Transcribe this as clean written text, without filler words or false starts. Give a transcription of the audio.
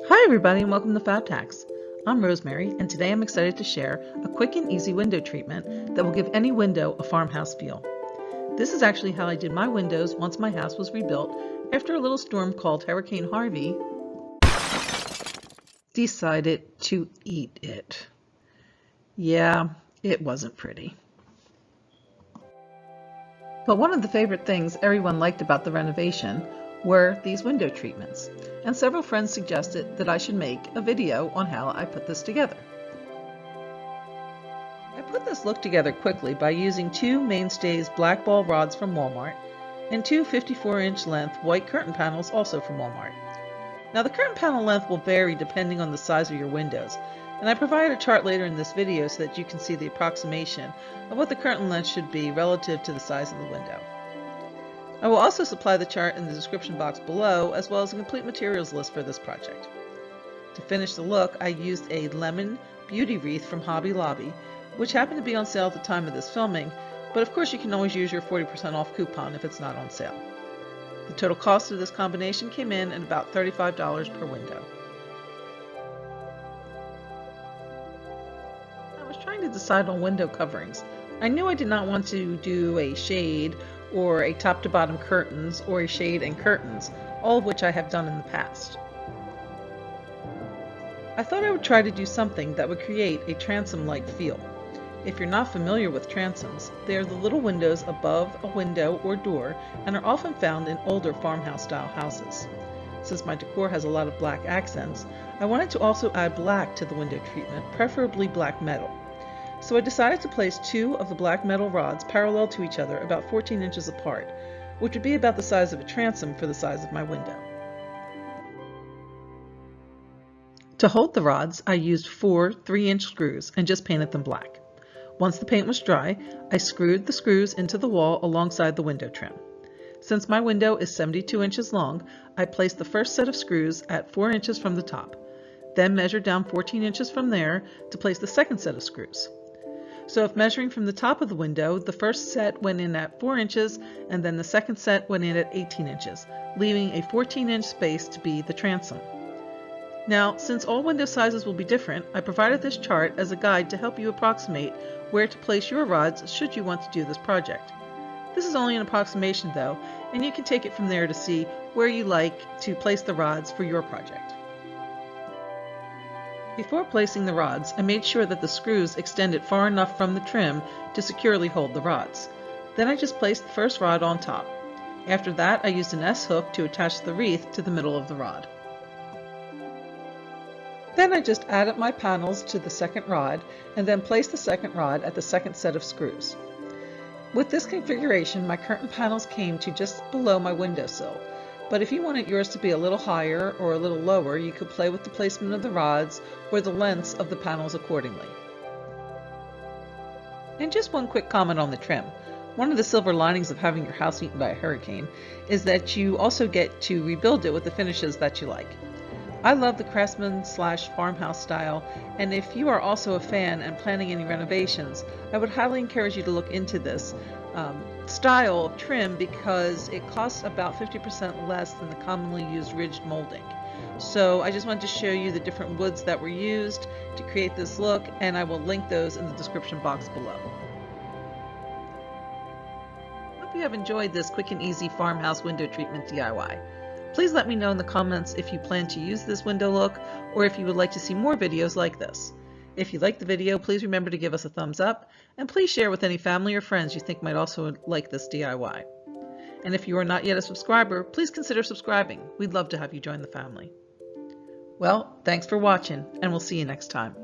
Hi everybody and welcome to Fab Tax. I'm Rosemary and today I'm excited to share a quick and easy window treatment that will give any window a farmhouse feel. This is actually how I did my windows once my house was rebuilt after a little storm called Hurricane Harvey decided to eat it. Yeah, it wasn't pretty. But one of the favorite things everyone liked about the renovation were these window treatments, and several friends suggested that I should make a video on how I put this together. I put this look together quickly by using two Mainstays black ball rods from Walmart and two 54-inch length white curtain panels also from Walmart. Now the curtain panel length will vary depending on the size of your windows, and I provide a chart later in this video so that you can see the approximation of what the curtain length should be relative to the size of the window. I will also supply the chart in the description box below, as well as a complete materials list for this project. To finish the look, I used a lemon beauty wreath from Hobby Lobby, which happened to be on sale at the time of this filming, but of course you can always use your 40% off coupon if it's not on sale. The total cost of this combination came in at about $35 per window. I was trying to decide on window coverings. I knew I did not want to do a shade or a top to bottom curtains or a shade and curtains, all of which I have done in the past. I thought I would try to do something that would create a transom-like feel. If you're not familiar with transoms, they are the little windows above a window or door and are often found in older farmhouse style houses. Since my decor has a lot of black accents, I wanted to also add black to the window treatment, preferably black metal. So I decided to place two of the black metal rods parallel to each other about 14 inches apart, which would be about the size of a transom for the size of my window. To hold the rods, I used four 3-inch screws and just painted them black. Once the paint was dry, I screwed the screws into the wall alongside the window trim. Since my window is 72 inches long, I placed the first set of screws at 4 inches from the top, then measured down 14 inches from there to place the second set of screws. So if measuring from the top of the window, the first set went in at 4 inches and then the second set went in at 18 inches, leaving a 14-inch space to be the transom. Now, since all window sizes will be different, I provided this chart as a guide to help you approximate where to place your rods should you want to do this project. This is only an approximation though, and you can take it from there to see where you like to place the rods for your project. Before placing the rods, I made sure that the screws extended far enough from the trim to securely hold the rods. Then I just placed the first rod on top. After that, I used an S-hook to attach the wreath to the middle of the rod. Then I just added my panels to the second rod and then placed the second rod at the second set of screws. With this configuration, my curtain panels came to just below my windowsill, but if you wanted yours to be a little higher or a little lower, you could play with the placement of the rods or the lengths of the panels accordingly. And just one quick comment on the trim. One of the silver linings of having your house eaten by a hurricane is that you also get to rebuild it with the finishes that you like. I love the craftsman/farmhouse style, and if you are also a fan and planning any renovations, I would highly encourage you to look into this style of trim because it costs about 50% less than the commonly used ridged molding. So I just wanted to show you the different woods that were used to create this look, and I will link those in the description box below. Hope you have enjoyed this quick and easy farmhouse window treatment DIY. Please let me know in the comments if you plan to use this window look or if you would like to see more videos like this. If you liked the video, please remember to give us a thumbs up and please share with any family or friends you think might also like this DIY. And if you are not yet a subscriber, please consider subscribing. We'd love to have you join the family. Well, thanks for watching and we'll see you next time.